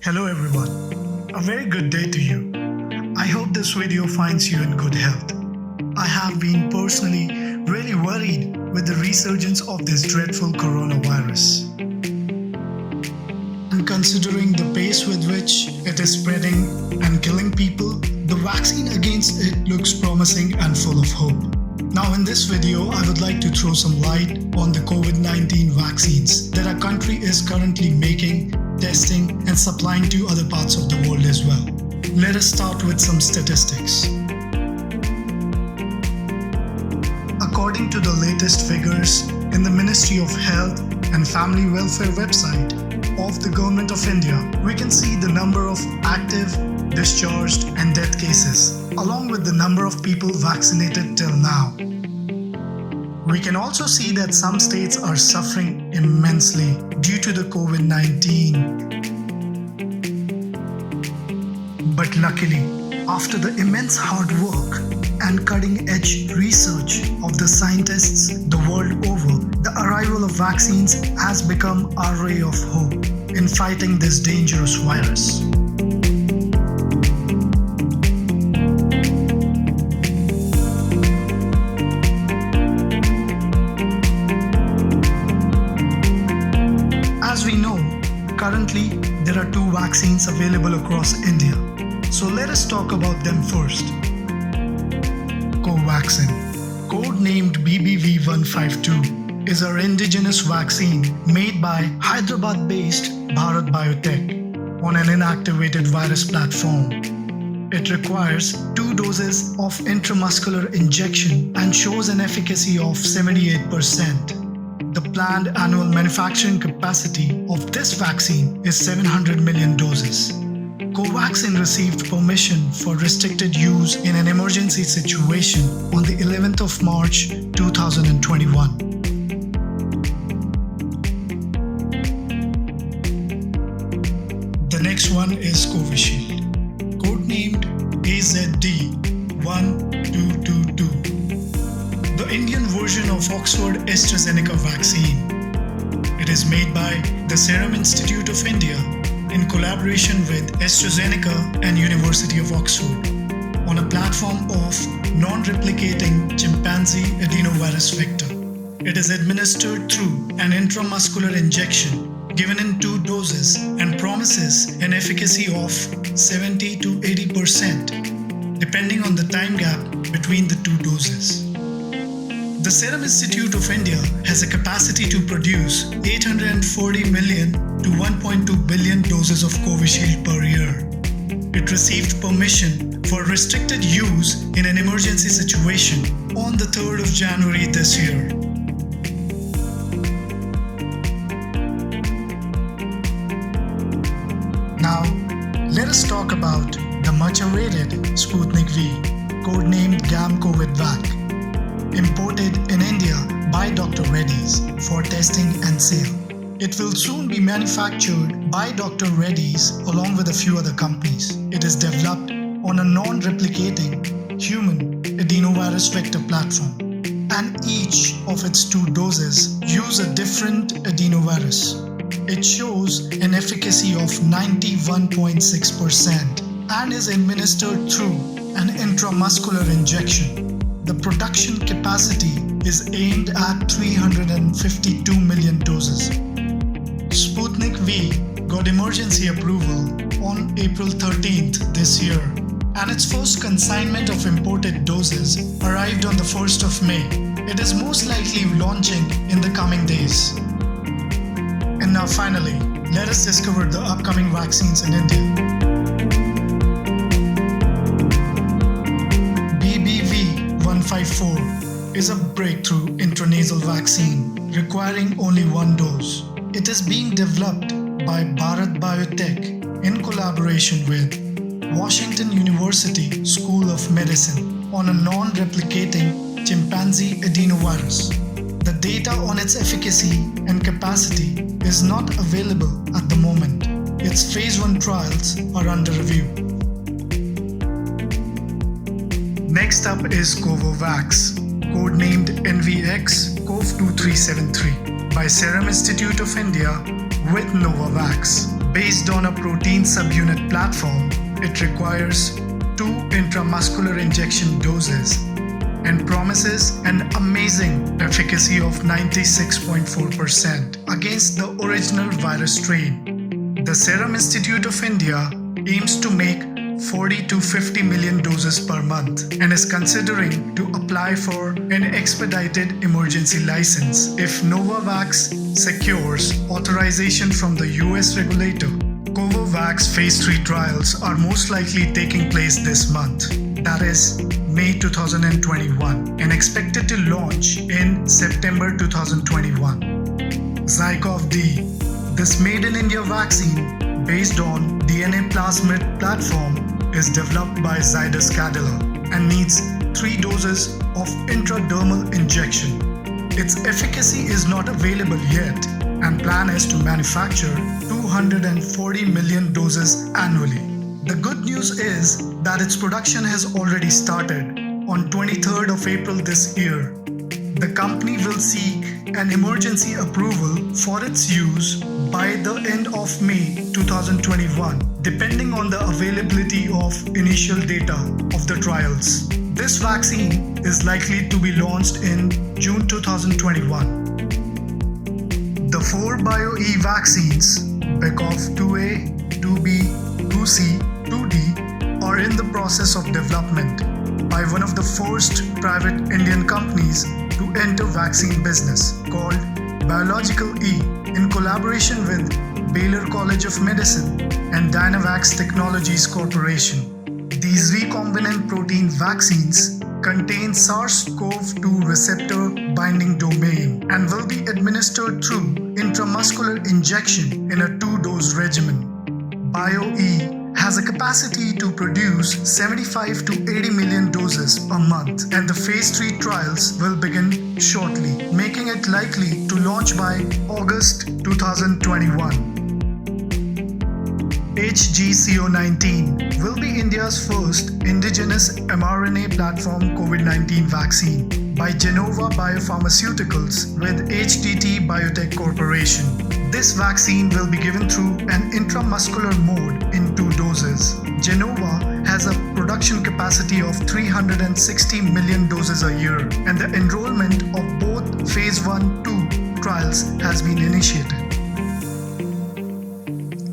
Hello everyone, a very good day to you. I hope this video finds you in good health. I have been personally really worried with the resurgence of this dreadful coronavirus. And considering the pace with which it is spreading and killing people, the vaccine against it looks promising and full of hope. Now in this video, I would like to throw some light on the Covid-19 vaccines that our country is currently making, testing and supplying to other parts of the world as well. Let us start with some statistics. According to the latest figures in the Ministry of Health and Family Welfare website of the Government of India, we can see the number of active, discharged and death cases, along with the number of people vaccinated till now. We can also see that some states are suffering immensely due to the COVID-19. But luckily, after the immense hard work and cutting-edge research of the scientists the world over, the arrival of vaccines has become our ray of hope in fighting this dangerous virus. As we know, currently there are 2 vaccines available across India. So let us talk about them first. Covaxin, codenamed BBV154, is our indigenous vaccine made by Hyderabad-based Bharat Biotech on an inactivated virus platform. It requires 2 doses of intramuscular injection and shows an efficacy of 78%. The planned annual manufacturing capacity of this vaccine is 700 million doses. Covaxin received permission for restricted use in an emergency situation on the 11th of March 2021. The next one is Covishield, codenamed AZD1222. The Indian version of Oxford AstraZeneca vaccine. It is made by the Serum Institute of India in collaboration with AstraZeneca and University of Oxford on a platform of non-replicating chimpanzee adenovirus vector. It is administered through an intramuscular injection given in 2 doses and promises an efficacy of 70 to 80% depending on the time gap between the 2 doses. The Serum Institute of India has a capacity to produce 840 million to 1.2 billion doses of Covishield per year. It received permission for restricted use in an emergency situation on the 3rd of January this year. Now, let us talk about the much-awaited Sputnik V, codenamed Covovax, imported in India by Dr. Reddy's for testing and sale. It will soon be manufactured by Dr. Reddy's along with a few other companies. It is developed on a non-replicating human adenovirus vector platform, and each of its 2 doses use a different adenovirus. It shows an efficacy of 91.6% and is administered through an intramuscular injection. The production capacity is aimed at 352 million doses. Sputnik V got emergency approval on April 13th this year, and its first consignment of imported doses arrived on the 1st of May. It is most likely launching in the coming days. And now finally, let us discover the upcoming vaccines in India. BBV154 is a breakthrough intranasal vaccine requiring only 1 dose. It is being developed by Bharat Biotech in collaboration with Washington University School of Medicine on a non-replicating chimpanzee adenovirus. The data on its efficacy and capacity is not available at the moment. Its phase 1 trials are under review. Next up is Covovax, codenamed NVX-CoV2373 by Serum Institute of India with Novavax. Based on a protein subunit platform, it requires 2 intramuscular injection doses and promises an amazing efficacy of 96.4% against the original virus strain. The Serum Institute of India aims to make 40 to 50 million doses per month and is considering to apply for an expedited emergency license if Novavax secures authorization from the US regulator. Covovax Phase 3 trials are most likely taking place this month, that is May 2021, and expected to launch in September 2021. Zycov-D, this made-in-India vaccine based on DNA plasmid platform is developed by Zydus Cadila and needs 3 doses of intradermal injection. Its efficacy is not available yet, and plan is to manufacture 240 million doses annually. The good news is that its production has already started on 23rd of April this year. The company will seek an emergency approval for its use by the end of May 2021, depending on the availability of initial data of the trials. This vaccine is likely to be launched in June 2021. The 4 BioE vaccines, Zycov 2A, 2B, 2C, 2D, are in the process of development by one of the first private Indian companies to enter vaccine business, called Biological E, in collaboration with Baylor College of Medicine and Dynavax Technologies Corporation. These recombinant protein vaccines contain SARS-CoV-2 receptor binding domain and will be administered through intramuscular injection in a 2-dose regimen. BioE has a capacity to produce 75 to 80 million doses a month, and the Phase 3 trials will begin shortly, making it likely to launch by August 2021. HGCO19 will be India's first indigenous mRNA platform Covid-19 vaccine by Genova Biopharmaceuticals with HTT Biotech Corporation. This vaccine will be given through an intramuscular mode in 2 doses. Genova has a production capacity of 360 million doses a year, and the enrollment of both Phase 1-2 trials has been initiated.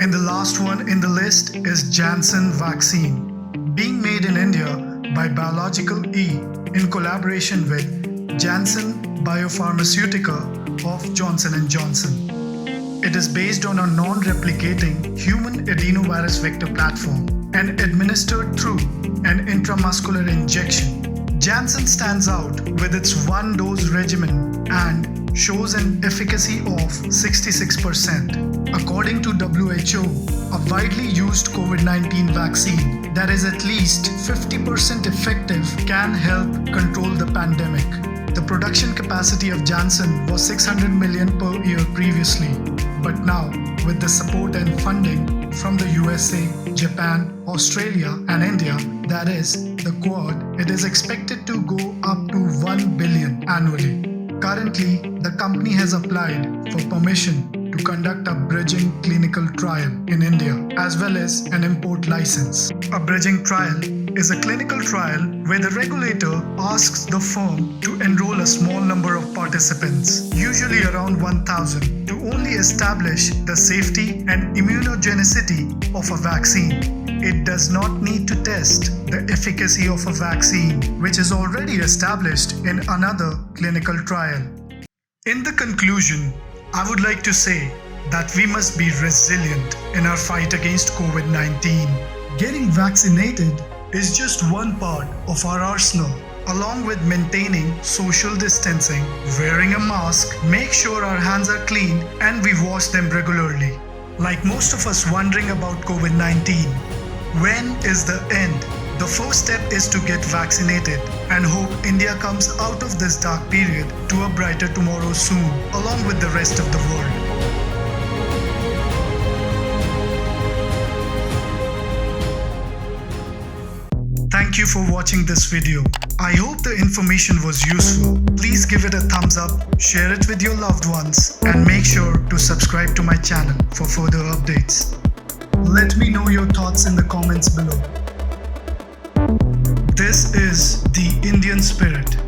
And the last one in the list is Janssen Vaccine, being made in India by Biological E in collaboration with Janssen Biopharmaceutica of Johnson & Johnson. It is based on a non-replicating human adenovirus vector platform and administered through an intramuscular injection. Janssen stands out with its 1-dose regimen and shows an efficacy of 66%. According to WHO, a widely used COVID-19 vaccine that is at least 50% effective can help control the pandemic. The production capacity of Janssen was 600 million per year previously, but now with the support and funding from the USA, Japan, Australia and India, that is the Quad, it is expected to go up to 1 billion annually. Currently, the company has applied for permission to conduct a bridging clinical trial in India as well as an import license. A bridging trial is a clinical trial where the regulator asks the firm to enroll a small number of participants, usually around 1,000, to only establish the safety and immunogenicity of a vaccine. It does not need to test the efficacy of a vaccine, which is already established in another clinical trial. In the conclusion, I would like to say that we must be resilient in our fight against COVID-19. Getting vaccinated is just one part of our arsenal. Along with maintaining social distancing, wearing a mask, make sure our hands are clean and we wash them regularly. Like most of us wondering about COVID-19, when is the end? The first step is to get vaccinated and hope India comes out of this dark period to a brighter tomorrow soon, along with the rest of the world. Thank you for watching this video. I hope the information was useful. Please give it a thumbs up, share it with your loved ones, and make sure to subscribe to my channel for further updates. Let me know your thoughts in the comments below. This is the Indian spirit.